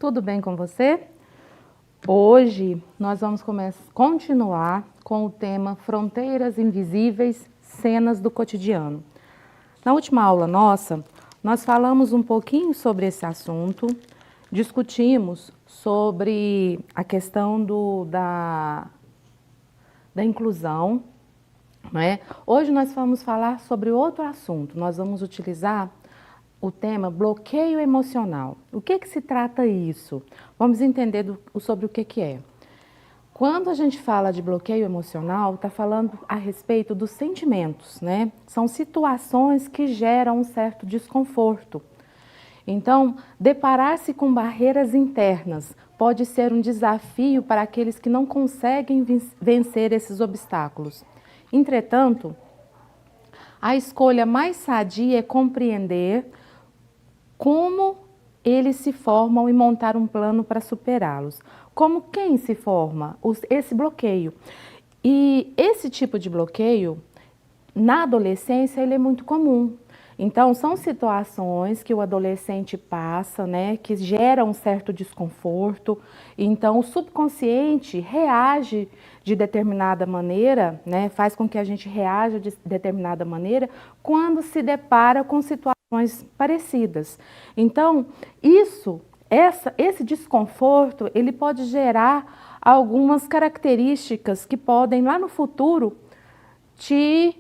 tudo bem com você? Hoje nós vamos continuar com o tema Fronteiras Invisíveis, Cenas do Cotidiano. Na última aula nossa, nós falamos um pouquinho sobre esse assunto, discutimos sobre a questão da inclusão, né? Hoje nós vamos falar sobre outro assunto, nós vamos utilizar o tema bloqueio emocional. O que se trata isso? Vamos entender sobre o que é. Quando a gente fala de bloqueio emocional, está falando a respeito dos sentimentos, né? São situações que geram um certo desconforto. Então, deparar-se com barreiras internas pode ser um desafio para aqueles que não conseguem vencer esses obstáculos. Entretanto, a escolha mais sadia é compreender como eles se formam e montar um plano para superá-los. Como quem se forma? Esse bloqueio. E esse tipo de bloqueio, na adolescência, ele é muito comum. Então, são situações que o adolescente passa, né, que geram um certo desconforto. Então, o subconsciente reage de determinada maneira, né, faz com que a gente reaja de determinada maneira quando se depara com situações parecidas. Então, esse desconforto, ele pode gerar algumas características que podem, lá no futuro, te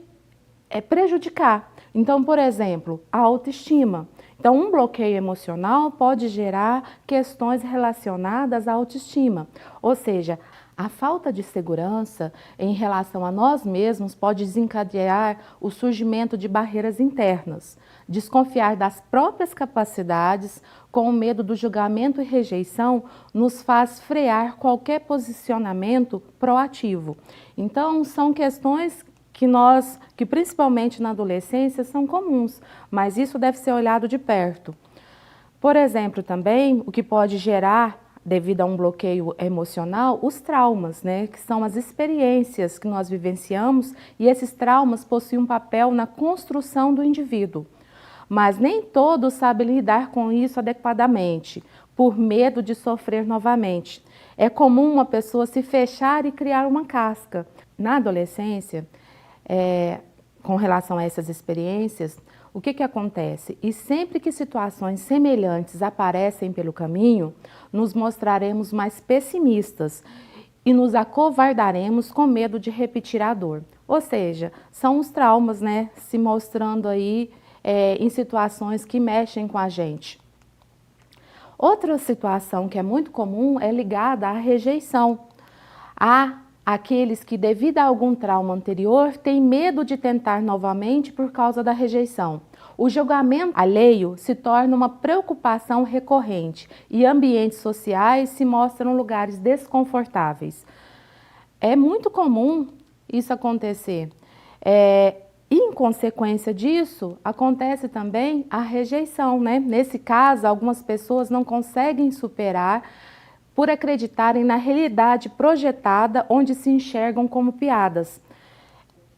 prejudicar. Então, por exemplo, a autoestima. Então, um bloqueio emocional pode gerar questões relacionadas à autoestima. Ou seja, a falta de segurança em relação a nós mesmos pode desencadear o surgimento de barreiras internas. Desconfiar das próprias capacidades, com o medo do julgamento e rejeição, nos faz frear qualquer posicionamento proativo. Então, são questões que principalmente na adolescência são comuns, mas isso deve ser olhado de perto. Por exemplo, também, o que pode gerar, devido a um bloqueio emocional, os traumas, né, que são as experiências que nós vivenciamos, e esses traumas possuem um papel na construção do indivíduo. Mas nem todos sabem lidar com isso adequadamente, por medo de sofrer novamente. É comum uma pessoa se fechar e criar uma casca. Na adolescência, com relação a essas experiências, o que acontece? E sempre que situações semelhantes aparecem pelo caminho, nos mostraremos mais pessimistas e nos acovardaremos com medo de repetir a dor. Ou seja, são os traumas, né, se mostrando aí em situações que mexem com a gente. Outra situação que é muito comum é ligada à rejeição. Há aqueles que, devido a algum trauma anterior, têm medo de tentar novamente por causa da rejeição. O julgamento alheio se torna uma preocupação recorrente e ambientes sociais se mostram lugares desconfortáveis. É muito comum isso acontecer. E, em consequência disso, acontece também a rejeição, né? Nesse caso, algumas pessoas não conseguem superar por acreditarem na realidade projetada onde se enxergam como piadas.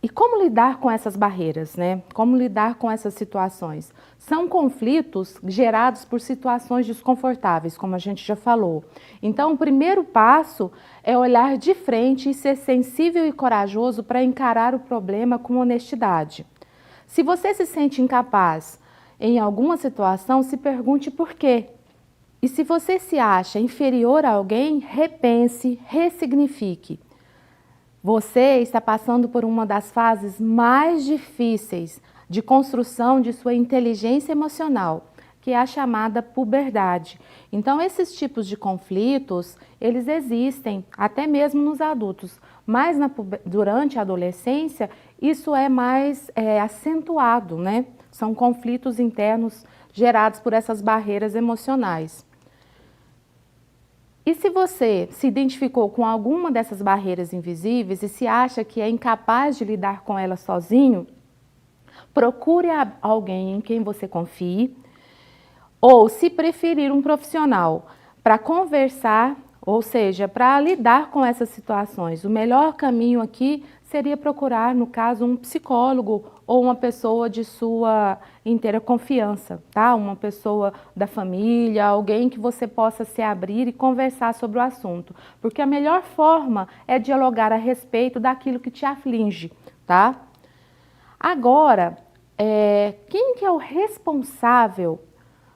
E como lidar com essas barreiras, né? Como lidar com essas situações? São conflitos gerados por situações desconfortáveis, como a gente já falou. Então, o primeiro passo é olhar de frente e ser sensível e corajoso para encarar o problema com honestidade. Se você se sente incapaz em alguma situação, se pergunte por quê. E se você se acha inferior a alguém, repense, ressignifique. Você está passando por uma das fases mais difíceis de construção de sua inteligência emocional, que é a chamada puberdade. Então, esses tipos de conflitos, eles existem até mesmo nos adultos, mas durante a adolescência, isso é mais acentuado, né? São conflitos internos gerados por essas barreiras emocionais. E se você se identificou com alguma dessas barreiras invisíveis e se acha que é incapaz de lidar com elas sozinho, procure alguém em quem você confie, ou, se preferir, um profissional para conversar Ou seja, para lidar com essas situações, o melhor caminho aqui seria procurar, no caso, um psicólogo ou uma pessoa de sua inteira confiança, tá? Uma pessoa da família, alguém que você possa se abrir e conversar sobre o assunto. Porque a melhor forma é dialogar a respeito daquilo que te aflige, tá? Agora, quem que é o responsável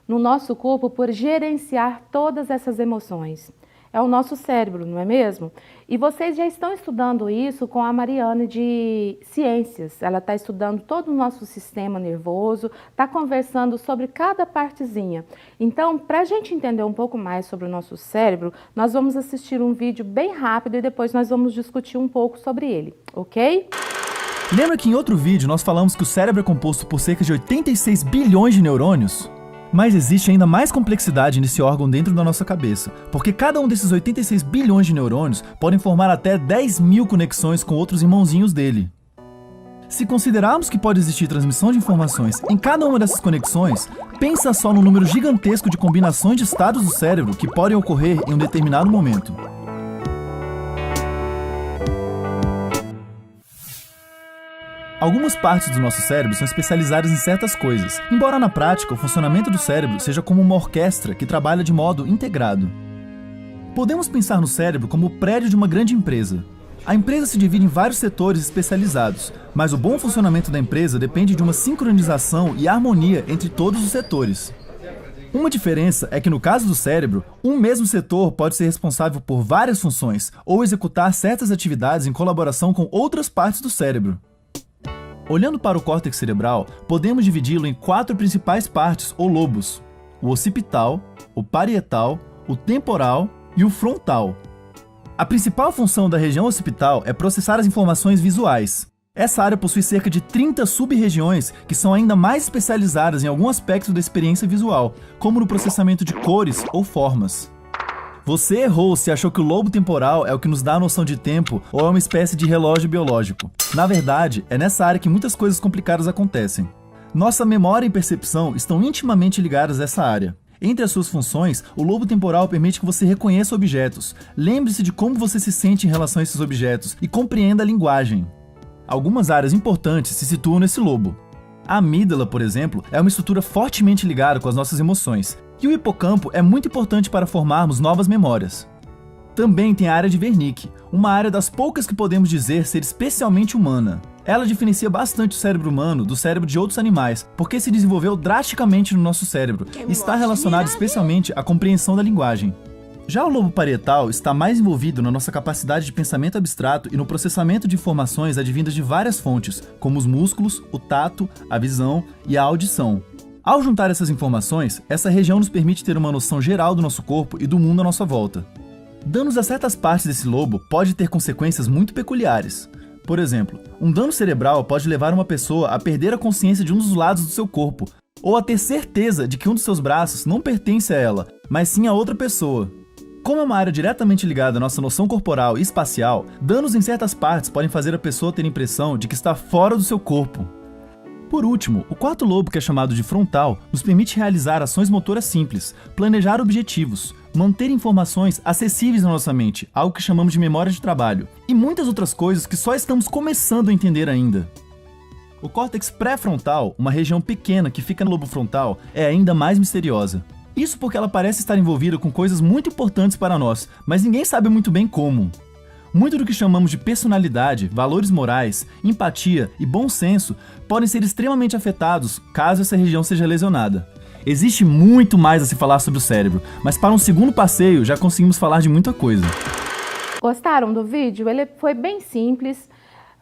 no nosso corpo por gerenciar todas essas emoções? É o nosso cérebro, não é mesmo? E vocês já estão estudando isso com a Mariane de Ciências. Ela está estudando todo o nosso sistema nervoso, está conversando sobre cada partezinha. Então, para a gente entender um pouco mais sobre o nosso cérebro, nós vamos assistir um vídeo bem rápido e depois nós vamos discutir um pouco sobre ele, ok? Lembra que em outro vídeo nós falamos que o cérebro é composto por cerca de 86 bilhões de neurônios? Mas existe ainda mais complexidade nesse órgão dentro da nossa cabeça, porque cada um desses 86 bilhões de neurônios podem formar até 10 mil conexões com outros irmãozinhos dele. Se considerarmos que pode existir transmissão de informações em cada uma dessas conexões, pensa só no número gigantesco de combinações de estados do cérebro que podem ocorrer em um determinado momento. Algumas partes do nosso cérebro são especializadas em certas coisas, embora na prática o funcionamento do cérebro seja como uma orquestra que trabalha de modo integrado. Podemos pensar no cérebro como o prédio de uma grande empresa. A empresa se divide em vários setores especializados, mas o bom funcionamento da empresa depende de uma sincronização e harmonia entre todos os setores. Uma diferença é que no caso do cérebro, um mesmo setor pode ser responsável por várias funções ou executar certas atividades em colaboração com outras partes do cérebro. Olhando para o córtex cerebral, podemos dividi-lo em 4 principais partes ou lobos: o occipital, o parietal, o temporal e o frontal. A principal função da região occipital é processar as informações visuais. Essa área possui cerca de 30 sub-regiões que são ainda mais especializadas em algum aspecto da experiência visual, como no processamento de cores ou formas. Você errou se achou que o lobo temporal é o que nos dá a noção de tempo ou é uma espécie de relógio biológico. Na verdade, é nessa área que muitas coisas complicadas acontecem. Nossa memória e percepção estão intimamente ligadas a essa área. Entre as suas funções, o lobo temporal permite que você reconheça objetos, lembre-se de como você se sente em relação a esses objetos e compreenda a linguagem. Algumas áreas importantes se situam nesse lobo. A amígdala, por exemplo, é uma estrutura fortemente ligada com as nossas emoções, e o hipocampo é muito importante para formarmos novas memórias. Também tem a área de Wernicke, uma área das poucas que podemos dizer ser especialmente humana. Ela diferencia bastante o cérebro humano do cérebro de outros animais, porque se desenvolveu drasticamente no nosso cérebro e está relacionado especialmente à compreensão da linguagem. Já o lobo parietal está mais envolvido na nossa capacidade de pensamento abstrato e no processamento de informações advindas de várias fontes, como os músculos, o tato, a visão e a audição. Ao juntar essas informações, essa região nos permite ter uma noção geral do nosso corpo e do mundo à nossa volta. Danos a certas partes desse lobo pode ter consequências muito peculiares. Por exemplo, um dano cerebral pode levar uma pessoa a perder a consciência de um dos lados do seu corpo, ou a ter certeza de que um dos seus braços não pertence a ela, mas sim a outra pessoa. Como é uma área diretamente ligada à nossa noção corporal e espacial, danos em certas partes podem fazer a pessoa ter a impressão de que está fora do seu corpo. Por último, o quarto lobo, que é chamado de frontal, nos permite realizar ações motoras simples, planejar objetivos, manter informações acessíveis na nossa mente, algo que chamamos de memória de trabalho, e muitas outras coisas que só estamos começando a entender ainda. O córtex pré-frontal, uma região pequena que fica no lobo frontal, é ainda mais misteriosa. Isso porque ela parece estar envolvida com coisas muito importantes para nós, mas ninguém sabe muito bem como. Muito do que chamamos de personalidade, valores morais, empatia e bom senso podem ser extremamente afetados caso essa região seja lesionada. Existe muito mais a se falar sobre o cérebro, mas para um segundo passeio já conseguimos falar de muita coisa. Gostaram do vídeo? Ele foi bem simples.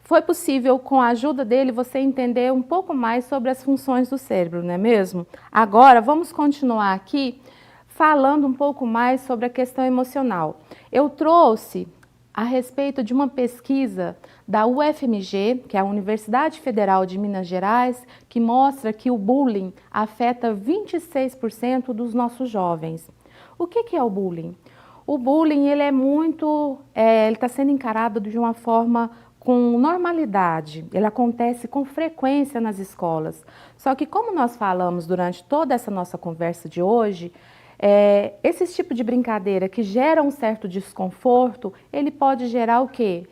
Foi possível, com a ajuda dele, você entender um pouco mais sobre as funções do cérebro, não é mesmo? Agora, vamos continuar aqui falando um pouco mais sobre a questão emocional. Eu trouxe a respeito de uma pesquisa da UFMG, que é a Universidade Federal de Minas Gerais, que mostra que o bullying afeta 26% dos nossos jovens. O que é o bullying? O bullying ele está sendo encarado de uma forma com normalidade, ele acontece com frequência nas escolas. Só que como nós falamos durante toda essa nossa conversa de hoje, Esse tipo de brincadeira que gera um certo desconforto, ele pode gerar o quê?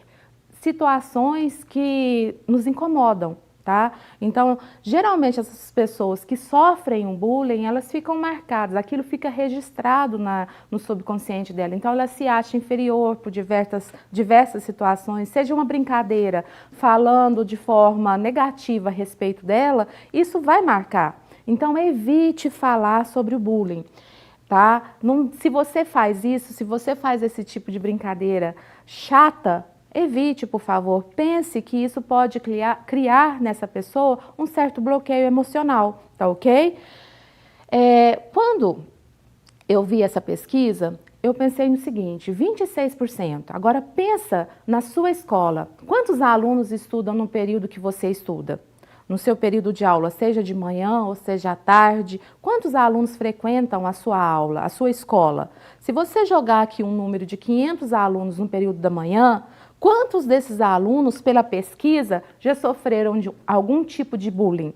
Situações que nos incomodam, tá? Então, geralmente essas pessoas que sofrem um bullying, elas ficam marcadas, aquilo fica registrado no subconsciente dela. Então, ela se acha inferior por diversas situações, seja uma brincadeira falando de forma negativa a respeito dela, isso vai marcar. Então, evite falar sobre o bullying. Tá? Se você faz isso, se você faz esse tipo de brincadeira chata, evite, por favor. Pense que isso pode criar nessa pessoa um certo bloqueio emocional, tá ok? Quando eu vi essa pesquisa, eu pensei no seguinte, 26%. Agora pensa na sua escola. Quantos alunos estudam no período que você estuda? No seu período de aula, seja de manhã ou seja à tarde, quantos alunos frequentam a sua aula, a sua escola? Se você jogar aqui um número de 500 alunos no período da manhã, quantos desses alunos, pela pesquisa, já sofreram de algum tipo de bullying?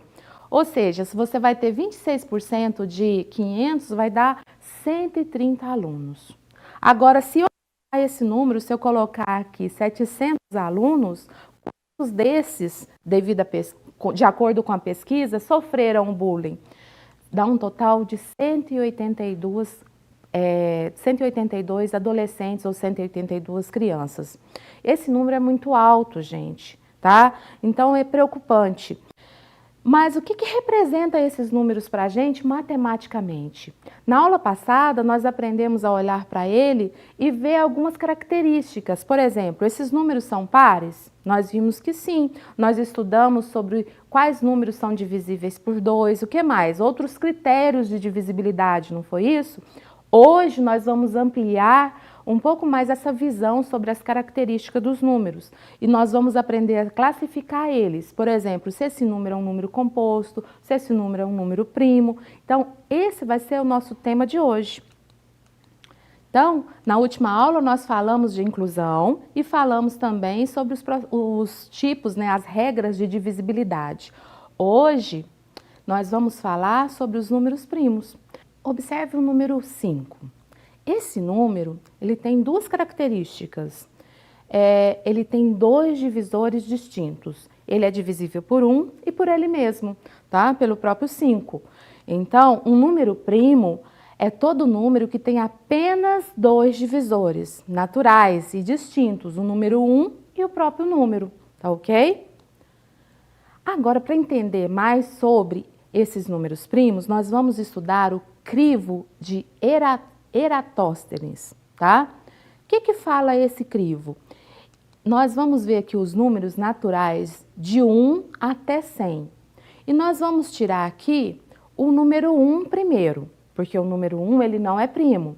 Ou seja, se você vai ter 26% de 500, vai dar 130 alunos. Agora, se eu colocar esse número, se eu colocar aqui 700 alunos, quantos desses, de acordo com a pesquisa, sofreram bullying? Dá um total de 182 adolescentes ou 182 crianças. Esse número é muito alto, gente, tá? Então é preocupante. Mas o que representa esses números para a gente matematicamente? Na aula passada, nós aprendemos a olhar para ele e ver algumas características. Por exemplo, esses números são pares? Nós vimos que sim. Nós estudamos sobre quais números são divisíveis por 2, o que mais? Outros critérios de divisibilidade, não foi isso? Hoje nós vamos ampliar um pouco mais essa visão sobre as características dos números e nós vamos aprender a classificar eles. Por exemplo, se esse número é um número composto, se esse número é um número primo. Então, esse vai ser o nosso tema de hoje. Então, na última aula nós falamos de inclusão e falamos também sobre os tipos, né, as regras de divisibilidade. Hoje nós vamos falar sobre os números primos. Observe o número 5. Esse número, ele tem duas características. Ele tem dois divisores distintos. Ele é divisível por 1 e por ele mesmo, tá? Pelo próprio 5. Então, um número primo é todo número que tem apenas dois divisores naturais e distintos, o número 1 e o próprio número, tá ok? Agora, para entender mais sobre esses números primos, nós vamos estudar o crivo de Eratóstenes, tá? O que fala esse crivo? Nós vamos ver aqui os números naturais de 1 até 100. E nós vamos tirar aqui o número 1 primeiro, porque o número 1 ele não é primo.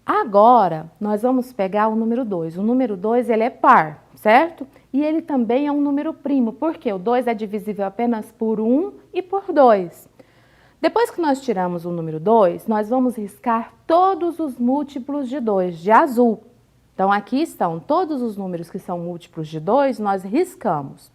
Agora, nós vamos pegar o número 2. O número 2 ele é par, certo? E ele também é um número primo, porque o 2 é divisível apenas por 1 e por 2. Depois que nós tiramos o número 2, nós vamos riscar todos os múltiplos de 2, de azul. Então, aqui estão todos os números que são múltiplos de 2, nós riscamos.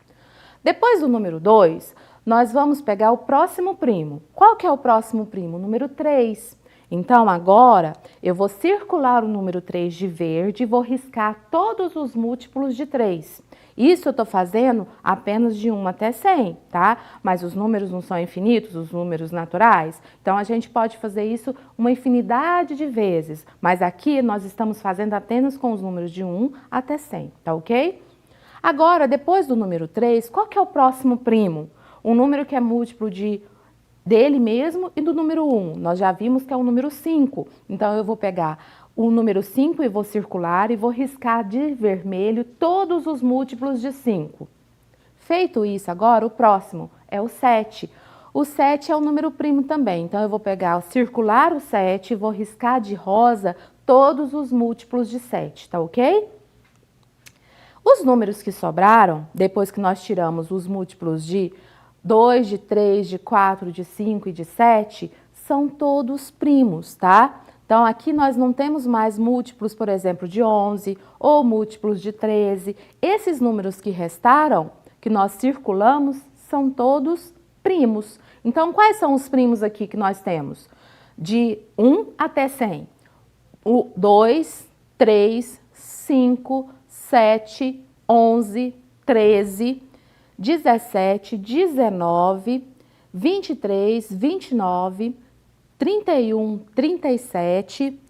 Depois do número 2, nós vamos pegar o próximo primo. Qual que é o próximo primo? O número 3. Então, agora, eu vou circular o número 3 de verde e vou riscar todos os múltiplos de 3. Isso eu estou fazendo apenas de 1 até 100, tá? Mas os números não são infinitos, os números naturais. Então, a gente pode fazer isso uma infinidade de vezes. Mas aqui nós estamos fazendo apenas com os números de 1 até 100, tá ok? Agora, depois do número 3, qual que é o próximo primo? Um número que é múltiplo dele mesmo e do número 1. Nós já vimos que é o número 5. Então, eu vou pegar o número 5 e vou circular e vou riscar de vermelho todos os múltiplos de 5. Feito isso agora, o próximo é o 7. O 7 é o número primo também, então eu vou circular o 7 e vou riscar de rosa todos os múltiplos de 7, tá ok? Os números que sobraram, depois que nós tiramos os múltiplos de 2, de 3, de 4, de 5 e de 7, são todos primos, tá? Então, aqui nós não temos mais múltiplos, por exemplo, de 11 ou múltiplos de 13. Esses números que restaram, que nós circulamos, são todos primos. Então, quais são os primos aqui que nós temos? de 1 até 100. 2, 3, 5, 7, 11, 13, 17, 19, 23, 29, 31, 37,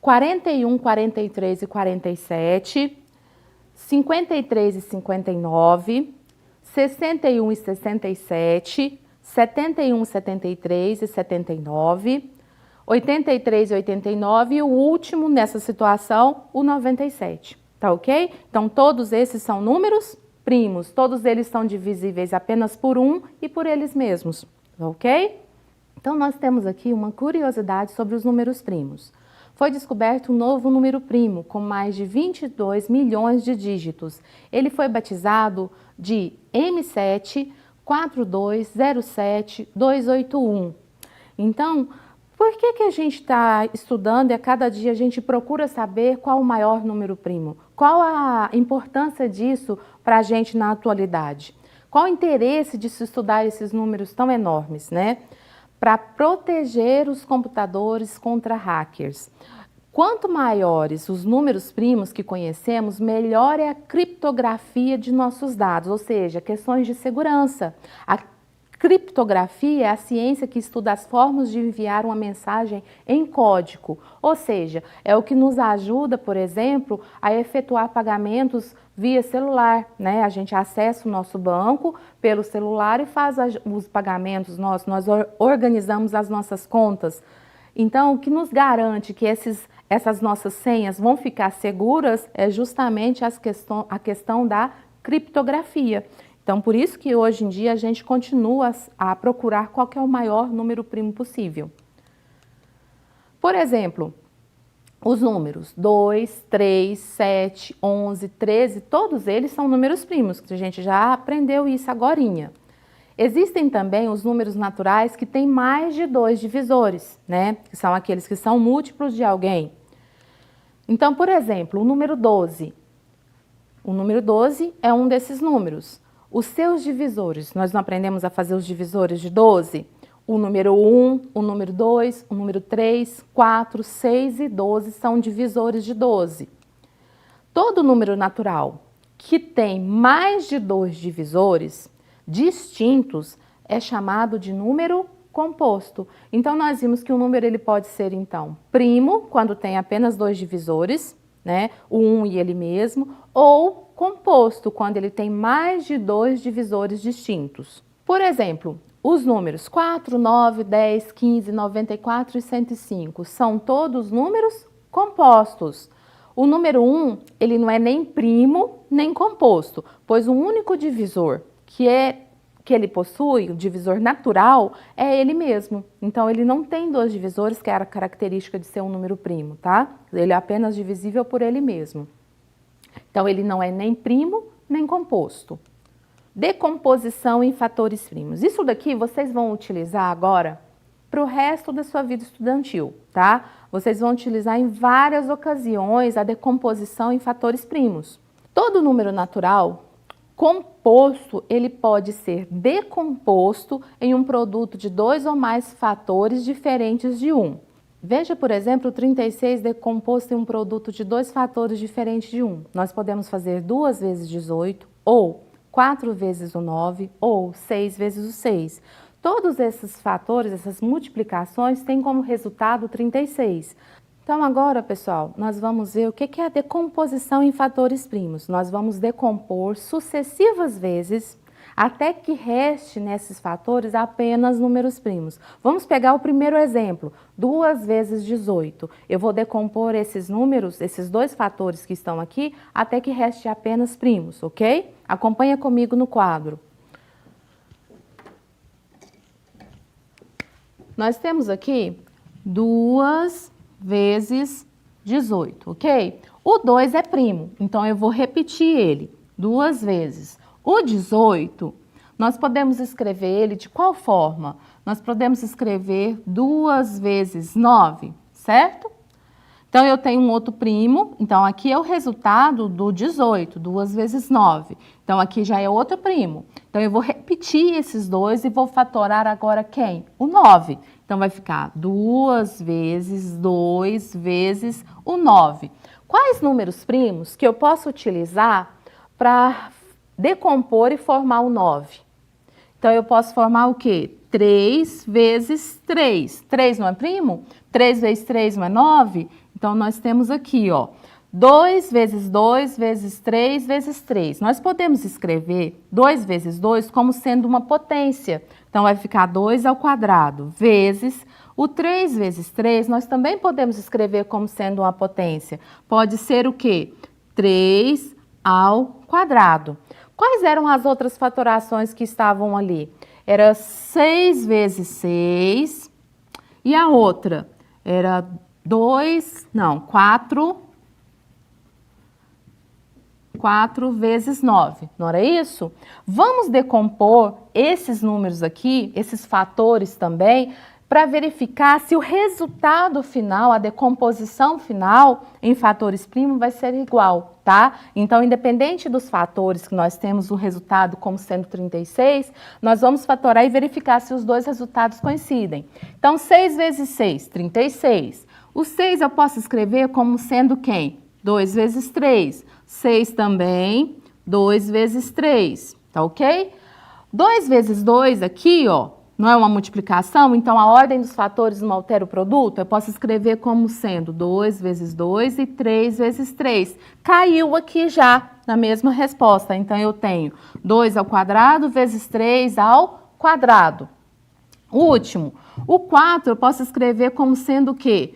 41, 43 e 47, 53 e 59, 61 e 67, 71, 73 e 79, 83 e 89 e o último nessa situação, o 97, tá ok? Então todos esses são números primos, todos eles são divisíveis apenas por 1 e por eles mesmos, ok? Então nós temos aqui uma curiosidade sobre os números primos. Foi descoberto um novo número primo com mais de 22 milhões de dígitos. Ele foi batizado de M74207-281. Então, por que a gente está estudando e a cada dia a gente procura saber qual o maior número primo? Qual a importância disso para a gente na atualidade? Qual o interesse de se estudar esses números tão enormes, né? Para proteger os computadores contra hackers. Quanto maiores os números primos que conhecemos, melhor é a criptografia de nossos dados, ou seja, questões de segurança. A criptografia é a ciência que estuda as formas de enviar uma mensagem em código, ou seja, é o que nos ajuda, por exemplo, a efetuar pagamentos via celular, né? A gente acessa o nosso banco pelo celular e faz os pagamentos nós organizamos as nossas contas. Então, o que nos garante que essas nossas senhas vão ficar seguras é justamente a questão da criptografia. Então, por isso que hoje em dia a gente continua a procurar qual que é o maior número primo possível. Por exemplo, os números 2, 3, 7, 11, 13, todos eles são números primos, que a gente já aprendeu isso agorinha. Existem também os números naturais que têm mais de 2 divisores, né? Que são aqueles que são múltiplos de alguém. Então, por exemplo, o número 12. O número 12 é um desses números. Os seus divisores, nós não aprendemos a fazer os divisores de 12? O número 1, o número 2, o número 3, 4, 6 e 12 são divisores de 12. Todo número natural que tem mais de 2 divisores distintos é chamado de número composto. Então, nós vimos que o número ele pode ser, então, primo, quando tem apenas 2 divisores, né? O 1 e ele mesmo, ou composto, quando ele tem mais de 2 divisores distintos. Por exemplo, os números 4, 9, 10, 15, 94 e 105 são todos números compostos. O número 1, ele não é nem primo, nem composto, pois o único divisor que ele possui, o divisor natural, é ele mesmo. Então, ele não tem 2 divisores, que é a característica de ser um número primo, tá? Ele é apenas divisível por ele mesmo. Então, ele não é nem primo, nem composto. Decomposição em fatores primos. Isso daqui vocês vão utilizar agora para o resto da sua vida estudantil, tá? Vocês vão utilizar em várias ocasiões a decomposição em fatores primos. Todo número natural composto, ele pode ser decomposto em um produto de 2 ou mais fatores diferentes de 1. Veja, por exemplo, o 36 decomposto em um produto de 2 fatores diferentes de 1. Nós podemos fazer 2 vezes 18, ou 4 vezes o 9, ou 6 vezes o 6. Todos esses fatores, essas multiplicações, têm como resultado 36. Então agora, pessoal, nós vamos ver o que é a decomposição em fatores primos. Nós vamos decompor sucessivas vezes até que reste nesses fatores apenas números primos. Vamos pegar o primeiro exemplo, 2 vezes 18. Eu vou decompor esses números, esses 2 fatores que estão aqui, até que reste apenas primos, ok? Acompanha comigo no quadro. Nós temos aqui 2 vezes 18, ok? O 2 é primo, então eu vou repetir ele 2 vezes. O 18, nós podemos escrever ele de qual forma? Nós podemos escrever 2 vezes 9, certo? Então, eu tenho um outro primo. Então, aqui é o resultado do 18, 2 vezes 9. Então, aqui já é outro primo. Então, eu vou repetir esses dois e vou fatorar agora quem? O 9. Então, vai ficar 2 vezes 2 vezes o 9. Quais números primos que eu posso utilizar para decompor e formar o 9? Então, eu posso formar o quê? 3 vezes 3. 3 não é primo? 3 vezes 3 não é 9? Então, nós temos aqui, ó, 2 vezes 2 vezes 3 vezes 3. Nós podemos escrever 2 vezes 2 como sendo uma potência. Então, vai ficar 2 ao quadrado vezes o 3 vezes 3. Nós também podemos escrever como sendo uma potência. Pode ser o quê? 3 ao quadrado. Quais eram as outras fatorações que estavam ali? Era 6 vezes 6 e a outra era 4 vezes 9, não era isso? Vamos decompor esses números aqui, esses fatores também, para verificar se o resultado final, a decomposição final em fatores primos vai ser igual, tá? Então, independente dos fatores que nós temos o resultado como sendo 36, nós vamos fatorar e verificar se os dois resultados coincidem. Então, 6 vezes 6, 36. O 6 eu posso escrever como sendo quem? 2 vezes 3. 6 também, 2 vezes 3, tá ok? 2 vezes 2 aqui, ó, não é uma multiplicação? Então, a ordem dos fatores não altera o produto? Eu posso escrever como sendo 2 vezes 2 e 3 vezes 3. Caiu aqui já na mesma resposta. Então, eu tenho 2 ao quadrado vezes 3 ao quadrado. O último, o 4 eu posso escrever como sendo o quê?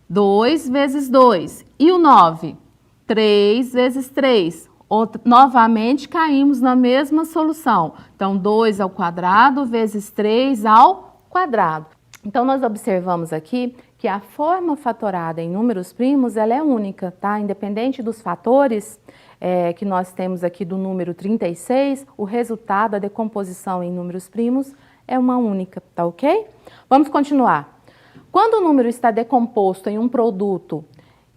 2 vezes 2. E o 9? 3 vezes 3. Novamente, caímos na mesma solução. Então, 2 ao quadrado vezes 3 ao quadrado. Então, nós observamos aqui que a forma fatorada em números primos, ela é única, tá? Independente dos fatores que nós temos aqui do número 36, o resultado, a decomposição em números primos é uma única, tá ok? Vamos continuar. Quando o número está decomposto em um produto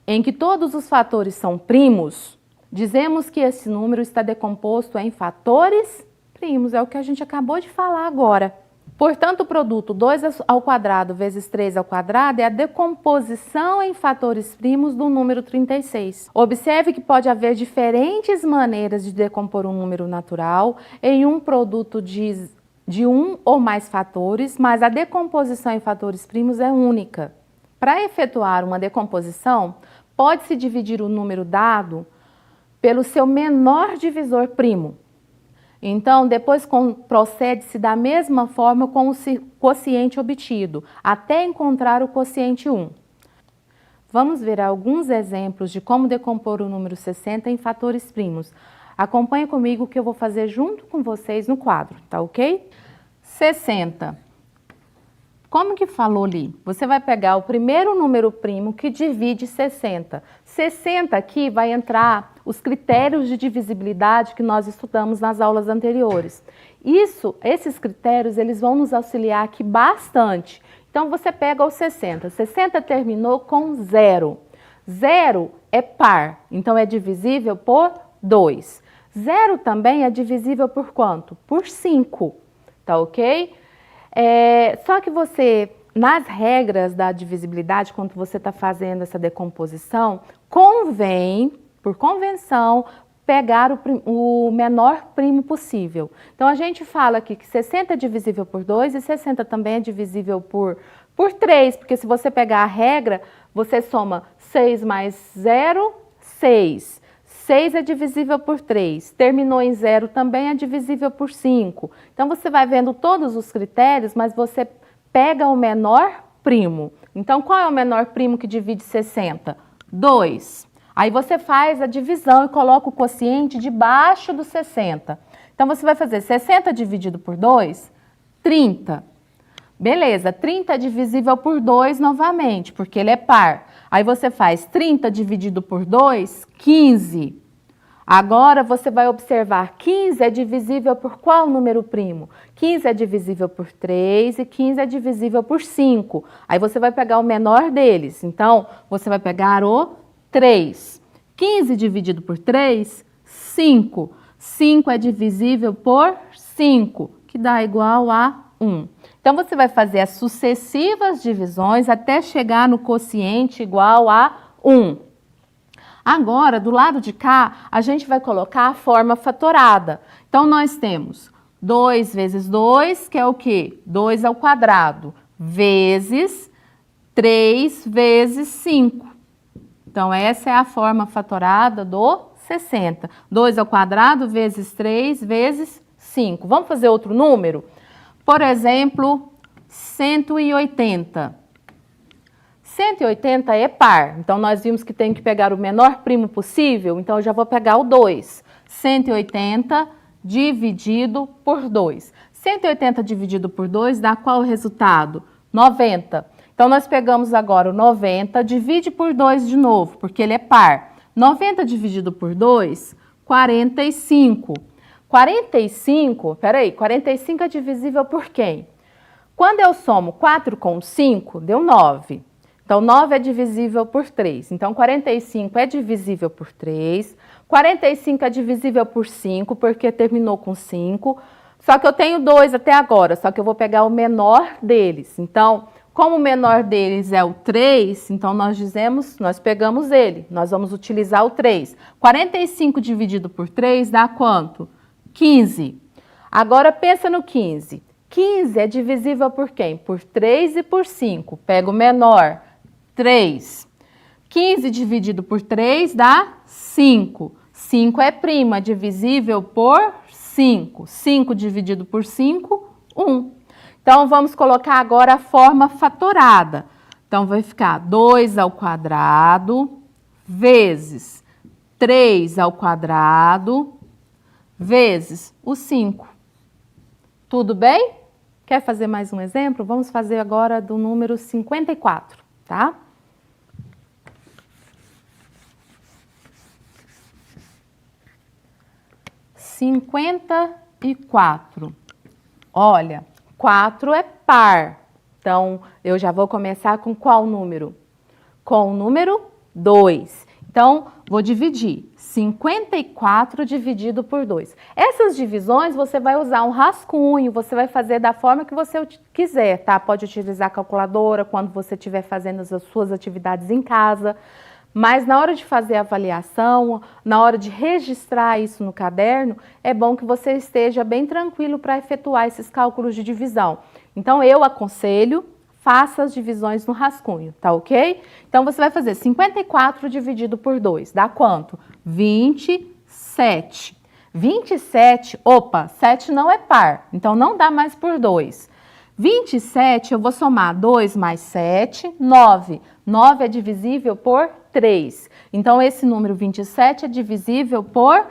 em que todos os fatores são primos, dizemos que esse número está decomposto em fatores primos, é o que a gente acabou de falar agora. Portanto, o produto 2 ao quadrado vezes 3 ao quadrado é a decomposição em fatores primos do número 36. Observe que pode haver diferentes maneiras de decompor um número natural em um produto de um ou mais fatores, mas a decomposição em fatores primos é única. Para efetuar uma decomposição, pode-se dividir o número dado pelo seu menor divisor primo. Então, depois procede-se da mesma forma com o quociente obtido, até encontrar o quociente 1. Vamos ver alguns exemplos de como decompor o número 60 em fatores primos. Acompanhe comigo que eu vou fazer junto com vocês no quadro, tá ok? 60. Como que falou ali? Você vai pegar o primeiro número primo que divide 60. 60 aqui vai entrar os critérios de divisibilidade que nós estudamos nas aulas anteriores. Esses critérios, eles vão nos auxiliar aqui bastante. Então, você pega o 60. 60 terminou com 0. 0 é par, então é divisível por 2. 0 também é divisível por quanto? Por 5, tá ok? Só que você, nas regras da divisibilidade, quando você está fazendo essa decomposição, convém, por convenção, pegar o menor primo possível. Então, a gente fala aqui que 60 é divisível por 2 e 60 também é divisível por 3, porque se você pegar a regra, você soma 6 mais 0, 6. 6 é divisível por 3, terminou em 0 também é divisível por 5. Então, você vai vendo todos os critérios, mas você pega o menor primo. Então, qual é o menor primo que divide 60? 2. Aí, você faz a divisão e coloca o quociente debaixo do 60. Então, você vai fazer 60 dividido por 2, 30. Beleza, 30 é divisível por 2 novamente, porque ele é par. Aí você faz 30 dividido por 2, 15. Agora você vai observar, 15 é divisível por qual número primo? 15 é divisível por 3 e 15 é divisível por 5. Aí você vai pegar o menor deles. Então, você vai pegar o 3. 15 dividido por 3, 5. 5 é divisível por 5, que dá igual a 1. Então, você vai fazer as sucessivas divisões até chegar no quociente igual a 1. Agora, do lado de cá, a gente vai colocar a forma fatorada. Então, nós temos 2 vezes 2, que é o quê? 2 ao quadrado, vezes 3 vezes 5. Então, essa é a forma fatorada do 60. 2 ao quadrado vezes 3 vezes 5. Vamos fazer outro número? Por exemplo, 180. 180 é par, então nós vimos que tem que pegar o menor primo possível, então eu já vou pegar o 2. 180 dividido por 2. 180 dividido por 2 dá qual resultado? 90. Então nós pegamos agora o 90, divide por 2 de novo, porque ele é par. 90 dividido por 2, 45. 45 é divisível por quem? Quando eu somo 4 com 5, deu 9. Então, 9 é divisível por 3. Então, 45 é divisível por 3. 45 é divisível por 5, porque terminou com 5. Só que eu tenho 2 até agora, só que eu vou pegar o menor deles. Então, como o menor deles é o 3, então nós pegamos ele. Nós vamos utilizar o 3. 45 dividido por 3 dá quanto? 15. Agora, pensa no 15. 15 é divisível por quem? Por 3 e por 5. Pega o menor. 3. 15 dividido por 3 dá 5. 5 é primo, é divisível por 5. 5 dividido por 5, 1. Então, vamos colocar agora a forma fatorada. Então, vai ficar 2 ao quadrado vezes 3 ao quadrado vezes o 5. Tudo bem? Quer fazer mais um exemplo? Vamos fazer agora do número 54, tá? 54. Olha, 4 é par. Então, eu já vou começar com qual número? Com o número 2. Então, vou dividir 54 dividido por 2. Essas divisões você vai usar um rascunho, você vai fazer da forma que você quiser, tá? Pode utilizar a calculadora quando você estiver fazendo as suas atividades em casa. Mas na hora de fazer a avaliação, na hora de registrar isso no caderno, é bom que você esteja bem tranquilo para efetuar esses cálculos de divisão. Então, eu aconselho, faça as divisões no rascunho, tá ok? Então, você vai fazer 54 dividido por 2, dá quanto? 27. 27, opa, 7 não é par, então não dá mais por 2. 27, eu vou somar 2 mais 7, 9. 9 é divisível por 3. Então, esse número 27 é divisível por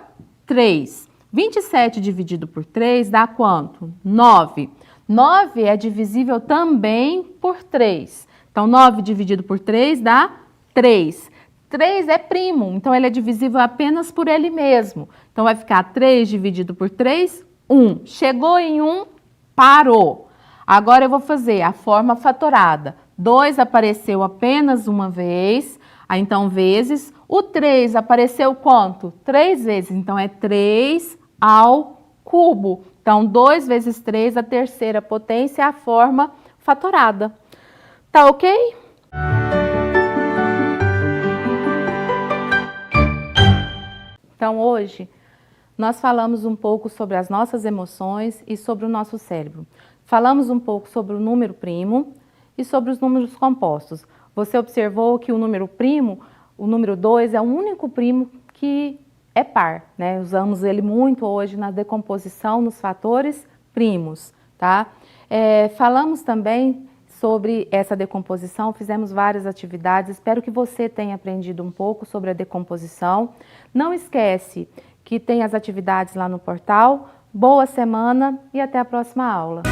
3. 27 dividido por 3 dá quanto? 9. 9 é divisível também por 3. Então, 9 dividido por 3 dá 3. 3 é primo, então ele é divisível apenas por ele mesmo. Então, vai ficar 3 dividido por 3, 1. Chegou em 1, parou. Agora, eu vou fazer a forma fatorada. 2 apareceu apenas uma vez, aí então vezes. O 3 apareceu quanto? 3 vezes, então é 3 ao cubo. Então, 2 vezes 3, a terceira potência, é a forma fatorada. Tá ok? Então, hoje, nós falamos um pouco sobre as nossas emoções e sobre o nosso cérebro. Falamos um pouco sobre o número primo e sobre os números compostos. Você observou que o número primo, o número 2, é o único primo que é par, né? Usamos ele muito hoje na decomposição, nos fatores primos, tá? Falamos também sobre essa decomposição, fizemos várias atividades, espero que você tenha aprendido um pouco sobre a decomposição. Não esquece que tem as atividades lá no portal. Boa semana e até a próxima aula.